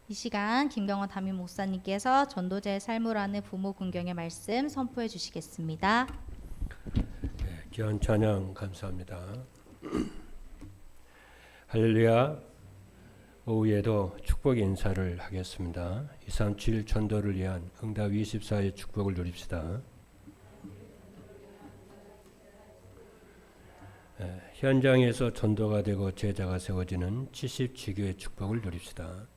이 시간 김경원 담임 목사님께서 전도자의 삶을 아는 부모 긍정의 말씀 선포해 주시겠습니다. 귀한 찬양 감사합니다. 할렐루야. 오후에도 축복 인사를 하겠습니다. 237 전도를 위한 응답 24의 축복을 누립시다. 현장에서 전도가 되고 제자가 세워지는 70지교의 축복을 누립시다.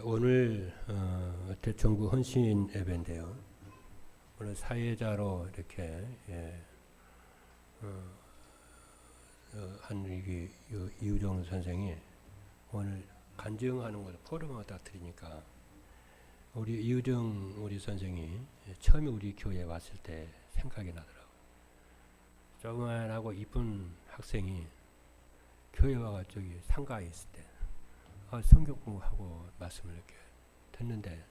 오늘 대청구 헌신 예배인데요. 오늘 사회자로 이렇게 한 이우정 선생이 오늘 간증하는 걸 포럼에 딱 드리니까 우리 이우정 우리 선생이 처음에 우리 교회에 왔을 때 생각이 나더라고요. 조그만하고 이쁜 학생이 교회 와가 저기 상가에 있을 때 성경 공부하고 말씀을 이렇게 듣는데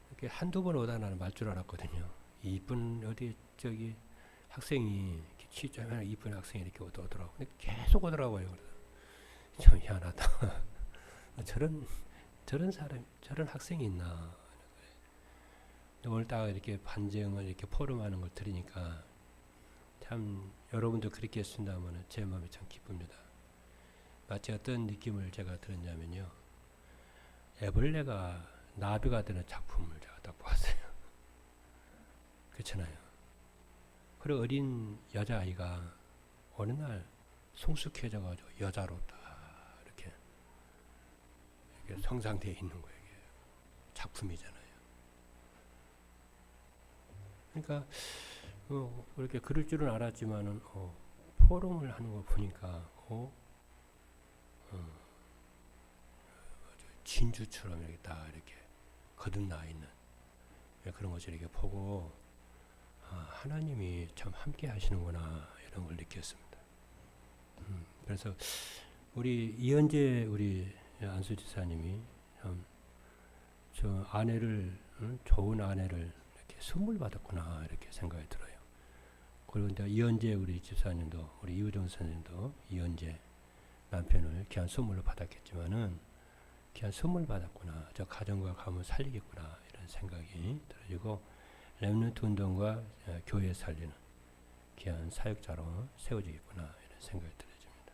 이렇게 한두 번 오다 나는 말 줄 알았거든요. 이쁜 어디 저기 학생이 치자면 이쁜 학생이 이렇게 오더라고. 근데 계속 오더라고요. 참 희한하다. 저런 사람, 저런 학생이 있나. 오늘 딱 이렇게 반증을 이렇게 포럼하는 걸 들으니까 참 여러분도 그렇게 했습니다면 제 마음이 참 기쁩니다. 마치 어떤 느낌을 제가 들었냐면요. 애벌레가 나비가 되는 작품을 제가 딱 보았어요. 그렇잖아요. 그리고 어린 여자아이가 어느 날 성숙해져가지고 여자로 딱 이렇게 성장되어 있는 거예요. 이게 작품이잖아요. 그러니까 그렇게 그럴 줄은 알았지만은 포럼을 하는 거 보니까 진주처럼 이렇게 딱 이렇게 거듭나 있는 그런 것을 이렇게 보고 하나님이 참 함께 하시는구나 이런 걸 느꼈습니다. 그래서 우리 이현재 우리 안수 지사님이 참 저 아내를 좋은 아내를 이렇게 선물 받았구나 이렇게 생각이 들어요. 그리고 이제 이현재 우리 집사님도 우리 이우정 선생님도 이현재 남편을 귀한 선물로 받았겠지만은 귀한 선물 받았구나. 저 가정과 가문을 살리겠구나 이런 생각이 들어지고 렘넌트 운동과 교회 살리는 귀한 사역자로 세워지겠구나 이런 생각이 들어집니다.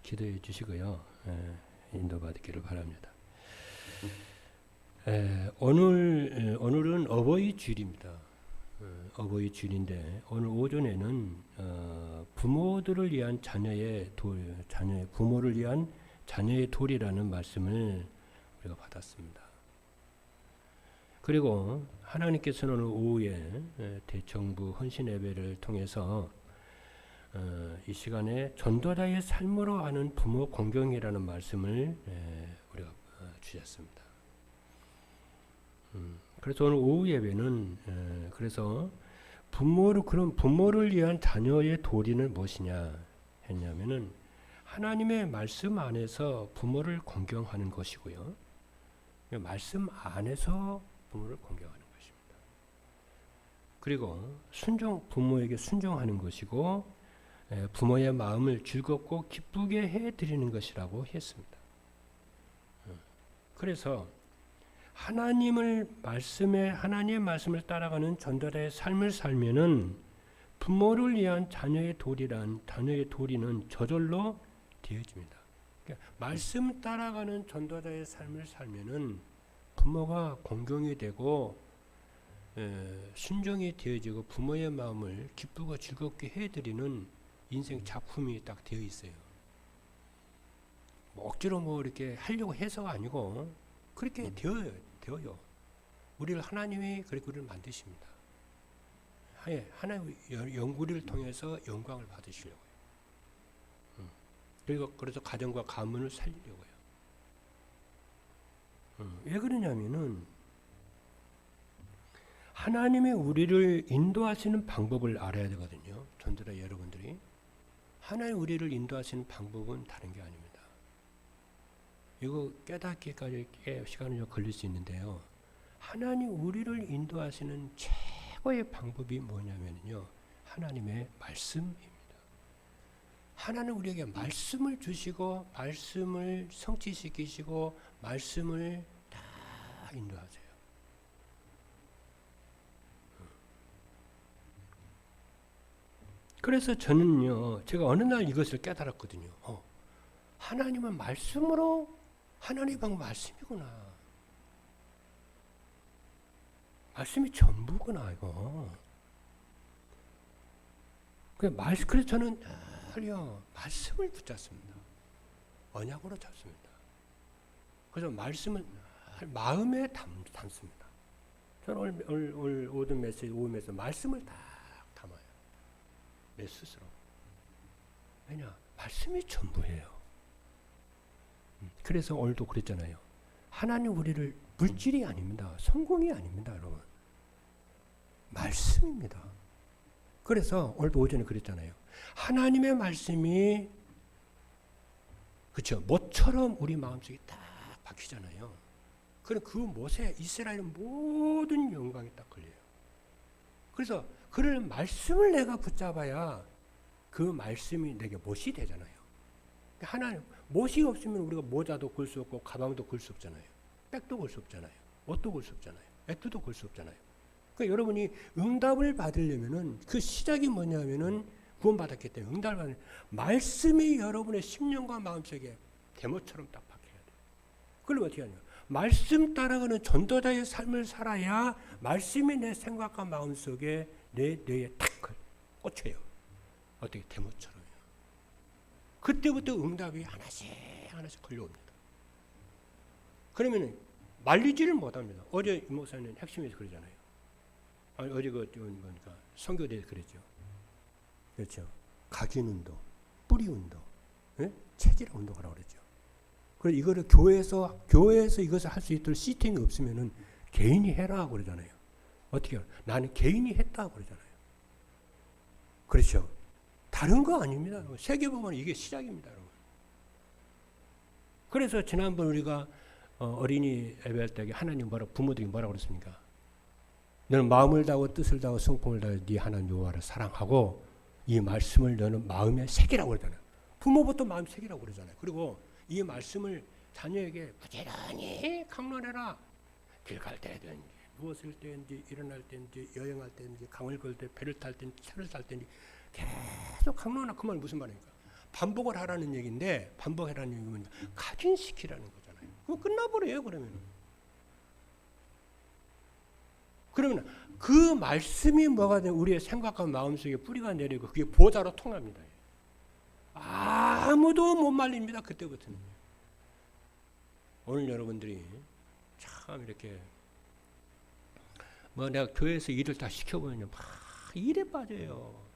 기도해 주시고요. 인도받기를 바랍니다. 오늘은 어버이 주일입니다. 어버이 주일인데 오늘 오전에는 부모들을 위한 부모를 위한 자녀의 도리라는 말씀을 우리가 받았습니다. 그리고 하나님께서는 오늘 오후에 대청부 헌신 예배를 통해서 이 시간에 전도자의 삶으로 하는 부모 공경이라는 말씀을 우리가 주셨습니다. 그래서 오늘 오후 예배는 그래서 부모를 위한 자녀의 도리는 무엇이냐 했냐면은 하나님의 말씀 안에서 부모를 공경하는 것이고요. 말씀 안에서 부모를 공경하는 것입니다. 그리고 부모에게 순종하는 것이고 부모의 마음을 즐겁고 기쁘게 해드리는 것이라고 했습니다. 그래서 하나님의 말씀을 따라가는 전도자의 삶을 살면은 부모를 위한 자녀의 도리는 저절로 되어집니다. 그러니까 말씀 따라가는 전도자의 삶을 살면은 부모가 공경이 되고 순종이 되어지고 부모의 마음을 기쁘고 즐겁게 해드리는 인생 작품이 딱 되어 있어요. 억지로 이렇게 하려고 해서가 아니고 그렇게 되어요. 우리를 하나님이 그렇게 우리를 만드십니다. 하나님의 영구리를 통해서 영광을 받으시려고요. 그리고 그래서 가정과 가문을 살리려고요. 왜 그러냐면은 하나님의 우리를 인도하시는 방법을 알아야 되거든요. 전도자 여러분들이 하나님 우리를 인도하시는 방법은 다른 게 아닙니다. 이거 깨닫기까지 시간이 좀 걸릴 수 있는데요. 하나님 우리를 인도하시는 최고의 방법이 뭐냐면요. 하나님의 말씀입니다. 하나는 우리에게 말씀을 주시고 말씀을 성취시키시고 말씀을 다 인도하세요. 그래서 저는요, 제가 어느 날 이것을 깨달았거든요. 하나님은 말씀으로, 하나님의 방법 말씀이구나. 말씀이 전부구나, 이거. 그래서 저는 말씀을 붙잡습니다. 언약으로 잡습니다. 그래서 말씀은 마음에 담습니다. 저는 오늘 오후 메시지 말씀을 다 담아요. 내 스스로. 왜냐? 말씀이 전부예요. 그래서 오늘도 그랬잖아요. 하나님 우리를 물질이 아닙니다. 성공이 아닙니다, 여러분. 말씀입니다. 그래서 오늘도 오전에 그랬잖아요. 하나님의 말씀이 그렇죠. 못처럼 우리 마음속에 딱 박히잖아요. 그럼 그 못에 이스라엘의 모든 영광이 딱 걸려요. 그래서 그런 말씀을 내가 붙잡아야 그 말씀이 내게 못이 되잖아요. 하나님 못이 없으면 우리가 모자도 걸 수 없고 가방도 걸 수 없잖아요. 백도 걸 수 없잖아요. 옷도 걸 수 없잖아요. 액도도 걸 수 없잖아요. 그러니까 여러분이 응답을 받으려면은 그 시작이 뭐냐면은 구원받았기 때문에 응답을 받는 말씀이 여러분의 심령과 마음속에 대못처럼 딱 박혀야 돼요. 그럼 어떻게 하냐? 말씀 따라가는 전도자의 삶을 살아야 말씀이 내 생각과 마음속에 내 뇌에 탁 꽂혀요. 어떻게 대못처럼요. 그때부터 응답이 하나씩 걸려옵니다. 그러면은 말리지를 못합니다. 어제 목사님 핵심에서 그러잖아요. 어제 그러니까 선교대에서 그랬죠. 그렇죠. 각인 운동, 뿌리 운동, 체질 운동하라고 그랬죠. 그래서 이거를 교회에서 이것을 할 수 있도록 시스템이 없으면은 개인이 해라 그러잖아요. 어떻게 해요? 나는 개인이 했다 그러잖아요. 그렇죠. 다른 거 아닙니다. 세계보면 이게 시작입니다, 여러분. 그래서 지난번 우리가 어린이 예배할 때 하나님 부모들이 뭐라고 그랬습니까? 너는 마음을 다하고 뜻을 다하고 성품을 다하여 네 하나님 여호와를 사랑하고 이 말씀을 너는 마음에 새기라고 그러잖아요. 부모부터 마음 새기라고 그러잖아요. 그리고 이 말씀을 자녀에게 부지런히 강론해라. 길 갈 때든지 누웠을 때든지 일어날 때든지 여행할 때든지 강을 걸 때 배를 탈 때든지 차를 탈 때든지 계속 강론하라. 그 말 무슨 말입니까? 반복을 하라는 얘기인데 반복하라는 얘기는 각인시키라는 거잖아요. 그거 끝나버려요. 그러면 그 말씀이 뭐가 되면 우리의 생각과 마음속에 뿌리가 내리고 그게 보좌로 통합니다. 아무도 못 말립니다. 그때부터는. 오늘 여러분들이 참 이렇게 내가 교회에서 일을 다 시켜보면 막 일에 빠져요.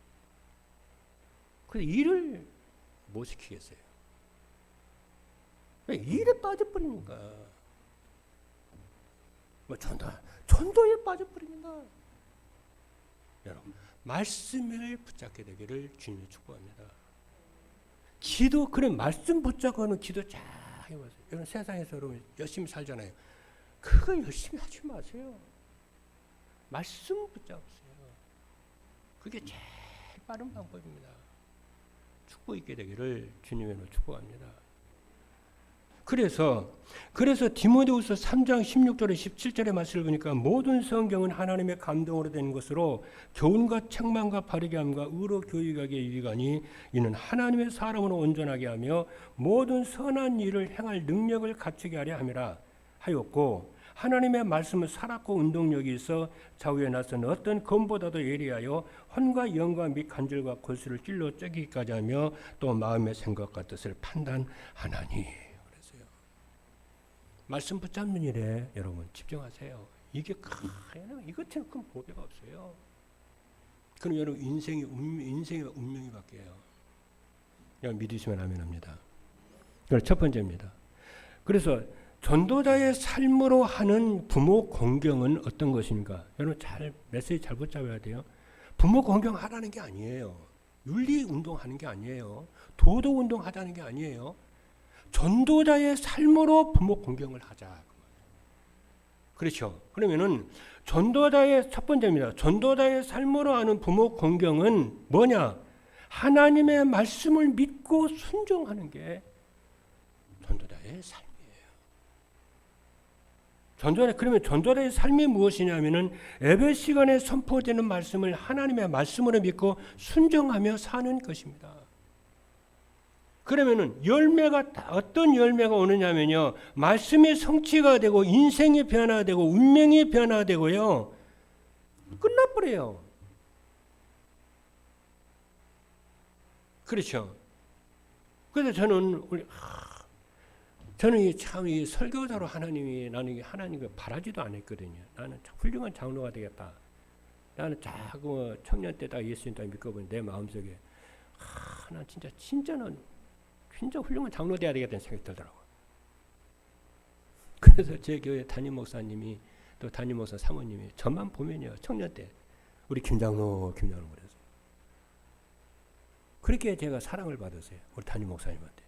그래서 일을 못 시키겠어요. 일에 빠져버리니까. 전도에 빠져버립니다. 여러분, 말씀을 붙잡게 되기를 주님이 축복합니다. 그런 말씀 붙잡고는 기도 잘 해보세요. 여러분, 세상에서 여러분 열심히 살잖아요. 그거 열심히 하지 마세요. 말씀 붙잡으세요. 그게 제일 빠른 방법입니다. 축복 있게 되기를 주님으로 축복합니다. 그래서 디모데후서 3장 16절에 17절의 말씀을 보니까 모든 성경은 하나님의 감동으로 된 것으로 교훈과 책망과 바르게 함과 의로 교육하게 유익하니 이는 하나님의 사람으로 온전하게 하며 모든 선한 일을 행할 능력을 갖추게 하려 함이라 하였고 하나님의 말씀은 살았고 운동력이 있어 좌우에 나선 어떤 검보다도 예리하여 혼과 영과 및 관절과 골수를 찔러 쪼기기까지 하며 또 마음의 생각과 뜻을 판단하나니. 말씀 붙잡는 일에 여러분 집중하세요. 이것처럼 큰 보배가 없어요. 그럼 여러분 인생의 운명이 바뀌어요. 여러분 믿으시면 아멘합니다. 첫 번째입니다. 그래서 전도자의 삶으로 하는 부모 공경은 어떤 것인가? 여러분 메시지 잘 붙잡아야 돼요. 부모 공경하라는 게 아니에요. 윤리 운동하는 게 아니에요. 도덕 운동하자는 게 아니에요. 전도자의 삶으로 부모 공경을 하자. 그렇죠. 그러면은 전도자의 첫 번째입니다. 전도자의 삶으로 하는 부모 공경은 뭐냐? 하나님의 말씀을 믿고 순종하는 게 전도자의 삶이에요. 그러면 전도자의 삶이 무엇이냐면은 예배 시간에 선포되는 말씀을 하나님의 말씀으로 믿고 순종하며 사는 것입니다. 그러면은 어떤 열매가 오느냐면요, 말씀이 성취가 되고 인생이 변화되고 운명이 변화되고요, 끝나버려요. 그렇죠. 그래서 저는 참 이 설교자로 나는 하나님을 바라지도 않았거든요. 나는 훌륭한 장로가 되겠다. 나는 자꾸 청년 때 딱 예수님 딱 믿고 보니 내 마음속에 난 진짜 훌륭한 장로 돼야 되겠다는 생각이 들더라고요. 그래서 제 교회 담임 목사님이 또 담임 목사 사모님이 저만 보면요, 청년 때 우리 김장로 그래서 그렇게 제가 사랑을 받았어요. 우리 담임 목사님한테.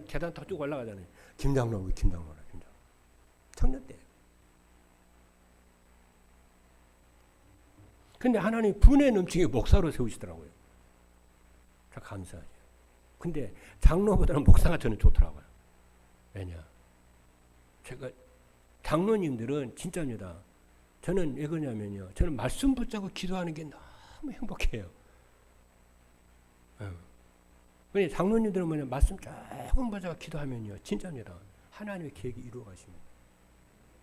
계단 더 쭉 올라가잖아요. 김장로. 청년 때. 근데 하나님 분에 넘치게 목사로 세우시더라고요. 참 감사하죠. 근데 장로보다는 목사가 저는 좋더라고요. 왜냐? 제가 장로님들은 진짜입니다. 저는 왜 그러냐면요, 저는 말씀 붙잡고 기도하는 게 너무 행복해요. 근데 장로님들은 뭐냐, 말씀 조금 붙잡고 기도하면요, 진짜입니다. 하나님의 계획이 이루어가십니다.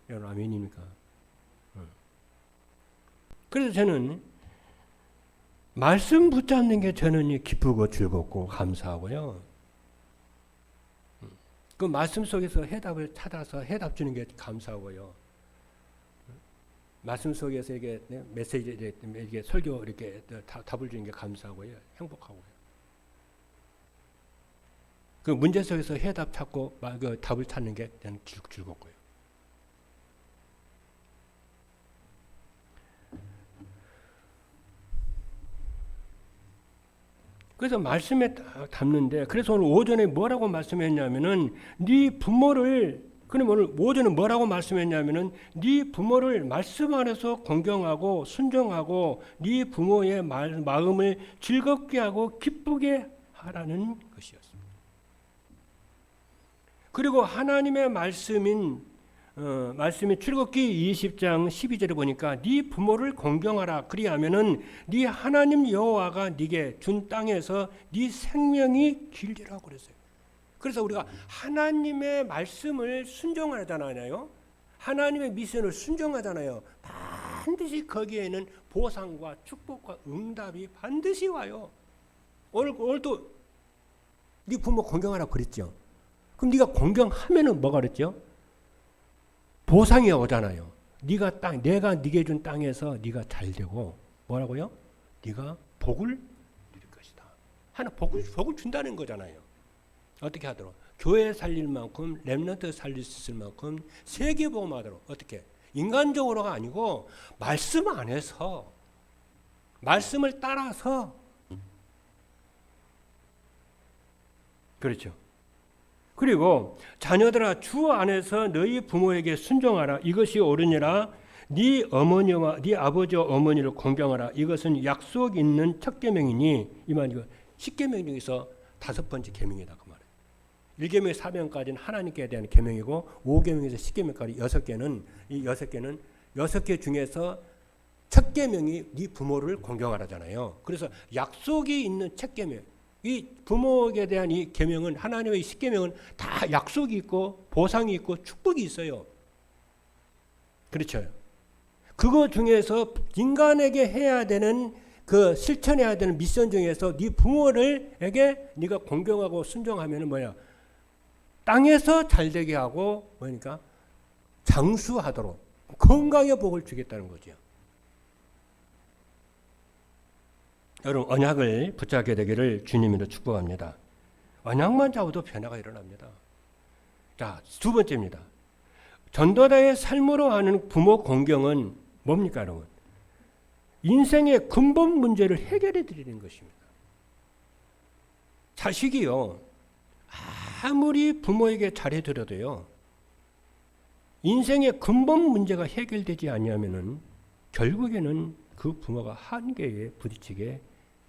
여러분 아멘입니까? 그래서 저는 말씀 붙잡는 게 저는 기쁘고 즐겁고 감사하고요. 그 말씀 속에서 해답을 찾아서 해답 주는 게 감사하고요. 말씀 속에서 이게 메시지, 이게 설교 이렇게 답을 주는 게 감사하고요. 행복하고요. 그 문제 속에서 해답 찾고 그 답을 찾는 게 저는 즐겁고요. 그래서 말씀에 담는데, 그래서 오늘 오전에 뭐라고 말씀했냐면은 네 부모를, 그럼 오늘 오전에 뭐라고 말씀했냐면은 네 부모를 말씀 안에서 공경하고 순종하고 네 부모의 마음을 즐겁게 하고 기쁘게 하라는 것이었습니다. 그리고 하나님의 말씀이 출애굽기 20장 12절에 보니까 네 부모를 공경하라. 그리하면은 네 하나님 여호와가 네게 준 땅에서 네 생명이 길리라고 그랬어요. 그래서 우리가 하나님의 말씀을 순종하잖아요. 하나님의 미션을 순종하잖아요. 반드시 거기에는 보상과 축복과 응답이 반드시 와요. 오늘도 네 부모 공경하라고 그랬죠. 그럼 네가 공경하면은 뭐가 그랬죠? 보상이 오잖아요. 내가 네게 준 땅에서 네가 잘 되고 뭐라고요? 네가 복을 누릴 것이다. 하나 복을 준다는 거잖아요. 어떻게 하도록? 교회 살릴 만큼, 렘넌트 살릴 수 있을 만큼 세계 복음하도록. 어떻게? 인간적으로가 아니고 말씀 안에서, 말씀을 따라서. 그렇죠. 그리고 자녀들아, 주 안에서 너희 부모에게 순종하라. 이것이 옳으니라. 네 어머니와 네 아버지와 어머니를 공경하라. 이것은 약속 있는 첫 계명이니, 이 말이고 10계명 중에서 5번째 계명이다 그 말이에요. 1계명 4명까지는 하나님께 대한 계명이고 5계명에서 10계명까지 6개는, 이 6개 중에서 첫 계명이 네 부모를 공경하라잖아요. 그래서 약속이 있는 첫 계명, 이 부모에 대한 이 계명은, 하나님의 10계명은 다 약속이 있고 보상이 있고 축복이 있어요. 그렇죠. 그거 중에서 인간에게 해야 되는, 그 실천해야 되는 미션 중에서 네 부모를에게 네가 공경하고 순종하면은 뭐야? 땅에서 잘 되게 하고 뭐니까 장수하도록 건강의 복을 주겠다는 거죠. 여러분, 언약을 붙잡게 되기를 주님으로 축복합니다. 언약만 잡아도 변화가 일어납니다. 자, 두 번째입니다. 전도자의 삶으로 하는 부모 공경은 뭡니까, 여러분? 인생의 근본 문제를 해결해 드리는 것입니다. 자식이요, 아무리 부모에게 잘해 드려도요, 인생의 근본 문제가 해결되지 아니하면은 결국에는 그 부모가 한계에 부딪히게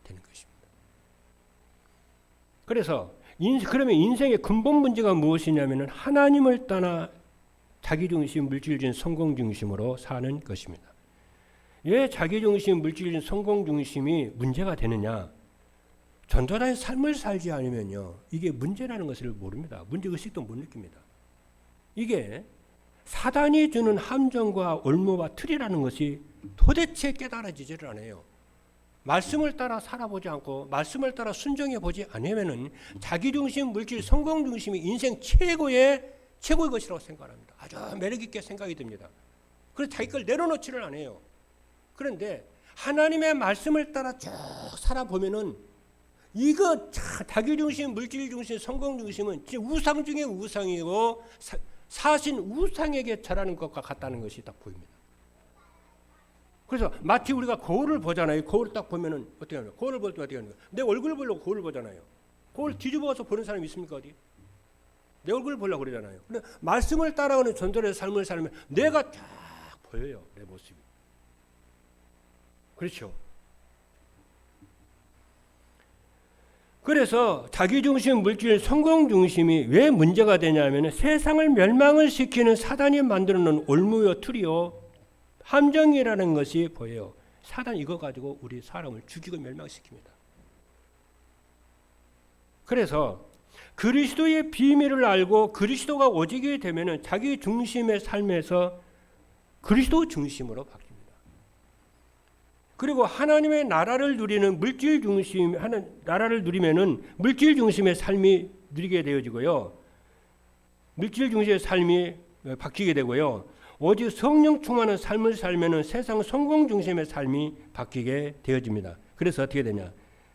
되는 것입니다. 그래서 그러면 인생의 근본 문제가 무엇이냐면은 하나님을 떠나 자기중심, 물질주의, 성공중심으로 사는 것입니다. 왜 자기중심, 물질주의, 성공중심이 문제가 되느냐? 전도자의 삶을 살지 않으면요, 이게 문제라는 것을 모릅니다. 문제의식도 못 느낍니다. 이게 사단이 주는 함정과 올무와 틀이라는 것이 도대체 깨달아지지를 않아요. 말씀을 따라 살아보지 않고 말씀을 따라 순종해 보지 않으면은 자기중심, 물질, 성공중심이 인생 최고의 것이라고 생각합니다. 아주 매력 있게 생각이 듭니다. 그래서 자기 걸 내려놓지를 않아요. 그런데 하나님의 말씀을 따라 쭉 살아보면은 이거 자기중심, 물질중심, 성공중심은 진짜 우상 중에 우상이고 사신 우상에게 절하는 것과 같다는 것이 딱 보입니다. 그래서 마치 우리가 거울을 보잖아요. 거울을 딱 보면은 어떻게 하냐? 거울을 볼 때 어떻게 하냐? 내 얼굴을 보려고 거울을 보잖아요. 거울 뒤집어서 보는 사람이 있습니까 어디? 내 얼굴을 보려고 그러잖아요. 근데 말씀을 따라오는 전도의 삶을 살면 내가 쫙 보여요. 내 모습이. 그렇죠. 그래서 자기중심, 물질, 성공중심이 왜 문제가 되냐면 세상을 멸망을 시키는 사단이 만들어놓은 올무요 틀이요 함정이라는 것이 보여요. 사단 이거 가지고 우리 사람을 죽이고 멸망시킵니다. 그래서 그리스도의 비밀을 알고 그리스도가 오직이 되면은 자기 중심의 삶에서 그리스도 중심으로 바뀝니다. 그리고 하나님의 나라를 누리는 물질 중심, 나라를 누리면은 물질 중심의 삶이 누리게 되어지고요. 물질 중심의 삶이 바뀌게 되고요. 오직 성령 충만한 삶을 살면은 세상 성공 중심의 삶이 바뀌게 되어집니다. 그래서 어떻게 되냐?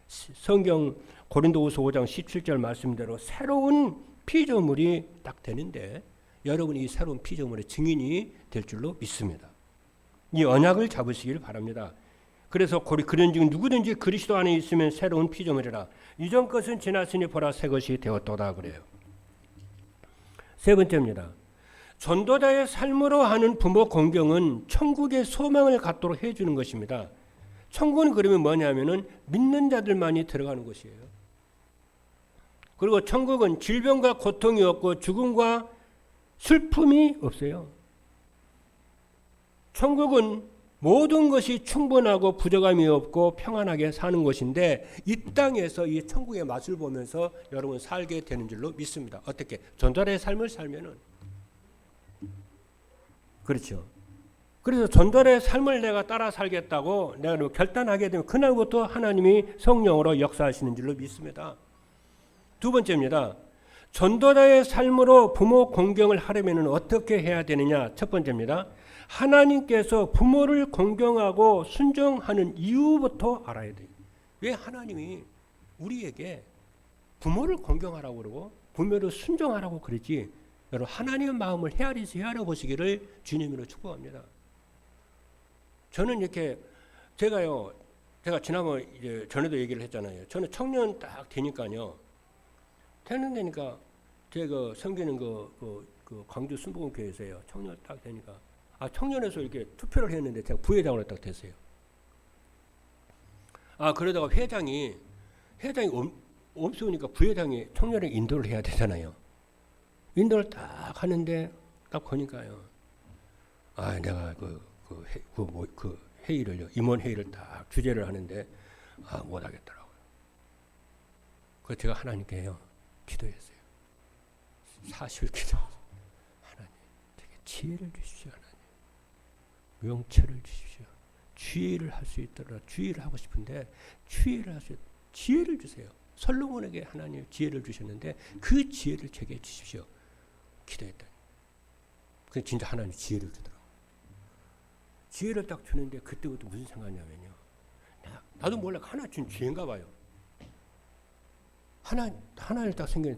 성경 고린도후서 5장 17절 말씀대로 새로운 피조물이 딱 되는데 여러분이 이 새로운 피조물의 증인이 될 줄로 믿습니다. 이 언약을 잡으시길 바랍니다. 그래서 그런즉 누구든지 그리스도 안에 있으면 새로운 피조물이라. 이전 것은 지났으니 보라 새 것이 되었도다 그래요. 세 번째입니다. 전도자의 삶으로 하는 부모 공경은 천국의 소망을 갖도록 해주는 것입니다. 천국은 그러면 뭐냐면은 믿는 자들만이 들어가는 곳이에요. 그리고 천국은 질병과 고통이 없고 죽음과 슬픔이 없어요. 천국은 모든 것이 충분하고 부족함이 없고 평안하게 사는 곳인데 이 땅에서 이 천국의 맛을 보면서 여러분 살게 되는 줄로 믿습니다. 어떻게? 전도자의 삶을 살면은 그렇죠. 그래서 전도자의 삶을 내가 따라 살겠다고 내가 결단하게 되면 그날부터 하나님이 성령으로 역사하시는 줄로 믿습니다. 두 번째입니다. 전도자의 삶으로 부모 공경을 하려면 어떻게 해야 되느냐? 첫 번째입니다. 하나님께서 부모를 공경하고 순종하는 이유부터 알아야 돼요. 왜 하나님이 우리에게 부모를 공경하라고 그러고 부모를 순종하라고 그러지? 여러분 하나님의 마음을 헤아려 보시기를 주님으로 축복합니다. 저는 이렇게 제가 지난번 이제 전에도 얘기를 했잖아요. 저는 청년 딱 되니까요. 되니까 제가 섬기는 그 광주 순복음교회에서요. 청년 딱 되니까 청년에서 이렇게 투표를 했는데 제가 부회장으로 딱 됐어요. 그러다가 회장이 없으니까 부회장이 청년을 인도를 해야 되잖아요. 인도를 딱 하는데 딱 보니까요. 내가 그 회의를요. 임원 회의를 딱 주재를 하는데 못 하겠더라고요. 그래서 제가 하나님께요. 기도했어요. 사실 기도. 하나님, 되게 지혜를 주십시오. 하나님. 명철을 주십시오. 주의를 할 수 있도록 주의를 하고 싶은데 주의를 할 수 있도록 지혜를 주세요. 솔로몬에게 하나님 지혜를 주셨는데 그 지혜를 제게 주십시오. 기도했더니 그 진짜 하나님 지혜를 주더라고요. 지혜를 딱 주는데 그때부터 무슨 생각이냐면요. 나도 몰라 하나 준 지혜인가 봐요. 하나를 딱 생기는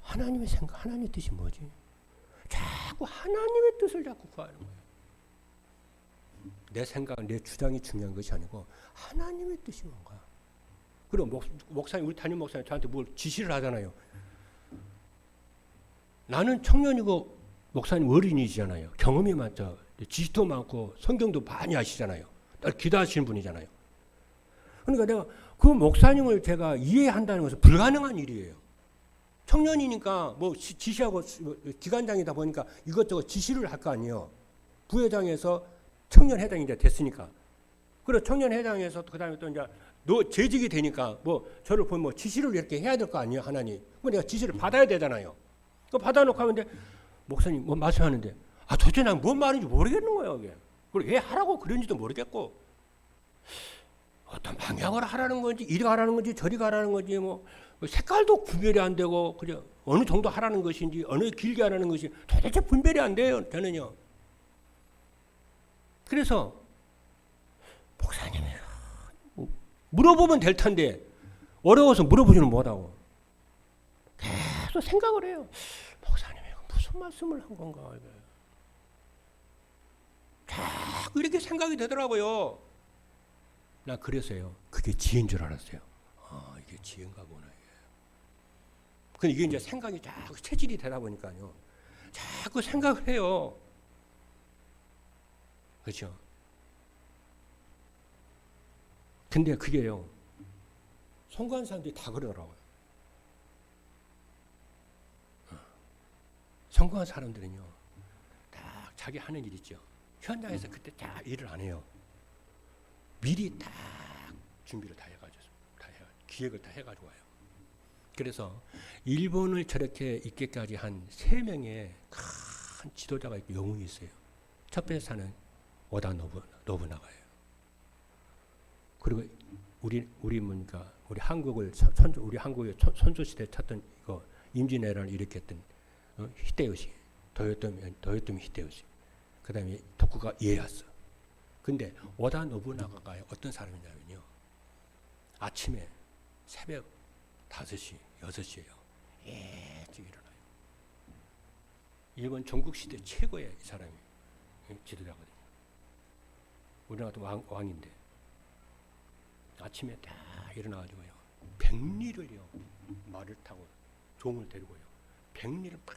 하나님의 생각, 하나님의 뜻이 뭐지? 자꾸 하나님의 뜻을 자꾸 구하는 거예요. 내 생각, 내 주장이 중요한 것이 아니고 하나님의 뜻이 뭔가. 그리고 목사님, 우리 담임 목사님 저한테 뭘 지시를 하잖아요. 나는 청년이고 목사님 어린이시잖아요. 경험이 많죠. 지식도 많고 성경도 많이 아시잖아요. 기도하시는 분이잖아요. 그러니까 내가 그 목사님을 제가 이해한다는 것은 불가능한 일이에요. 청년이니까 뭐 지시하고 기관장이다 보니까 이것저것 지시를 할 거 아니에요. 부회장에서 청년회장이 이제 됐으니까. 그리고 청년회장에서 그다음에 또 이제 재직이 되니까 뭐 저를 보면 뭐 지시를 이렇게 해야 될 거 아니에요, 하나님. 뭐 내가 지시를 받아야 되잖아요. 그 받아놓고 하면 돼. 목사님 뭐 말씀하는데 도대체 난 뭔 말인지 모르겠는 거예요, 이게. 그리고 왜 하라고 그런지도 모르겠고 어떤 방향을 하라는 건지 이리 가라는 건지 저리 가라는 건지 뭐 색깔도 구별이 안 되고 그죠? 어느 정도 하라는 것인지 어느 길게 하라는 것이 도대체 분별이 안 돼요, 저는요. 그래서 목사님이 물어보면 될 텐데 어려워서 물어보지는 못하고 계속 생각을 해요. 목사님이 무슨 말씀을 한 건가? 자꾸 이렇게 생각이 되더라고요. 나 그래서요. 그게 지혜인 줄 알았어요. 이게 지혜인가 보나. 근데 이게 이제 생각이 자꾸 체질이 되다 보니까요. 자꾸 생각을 해요. 그렇죠? 근데 그게요. 성공한 사람들이 다 그러더라고요. 성공한 사람들은요. 딱 자기 하는 일 있죠. 현장에서 그때 딱 일을 안 해요. 미리 딱 준비를 다 해가지고 기획을 다 해가지고 와요. 그래서 일본을 저렇게 있게까지 한 3명의 큰 지도자가 있고 영웅이 있어요. 첫 배사는 오다 노부나가예요. 그리고 우리 한국을 우리 한국의 선조 시대 찾던 이거 임진왜란을 일으켰던 히데요시, 도요토미 히데요시. 그다음에 도쿠가 이에야스. 근데 오다 노부나가가 어떤 사람이냐면요. 아침에 새벽 5시, 6시에요. 일찍 일어나요. 일본 전국시대 최고의 이 사람이 지도자거든요. 우리나라도 왕인데 아침에 딱 일어나가지고요. 백리를요. 말을 타고 종을 데리고요. 백리를 막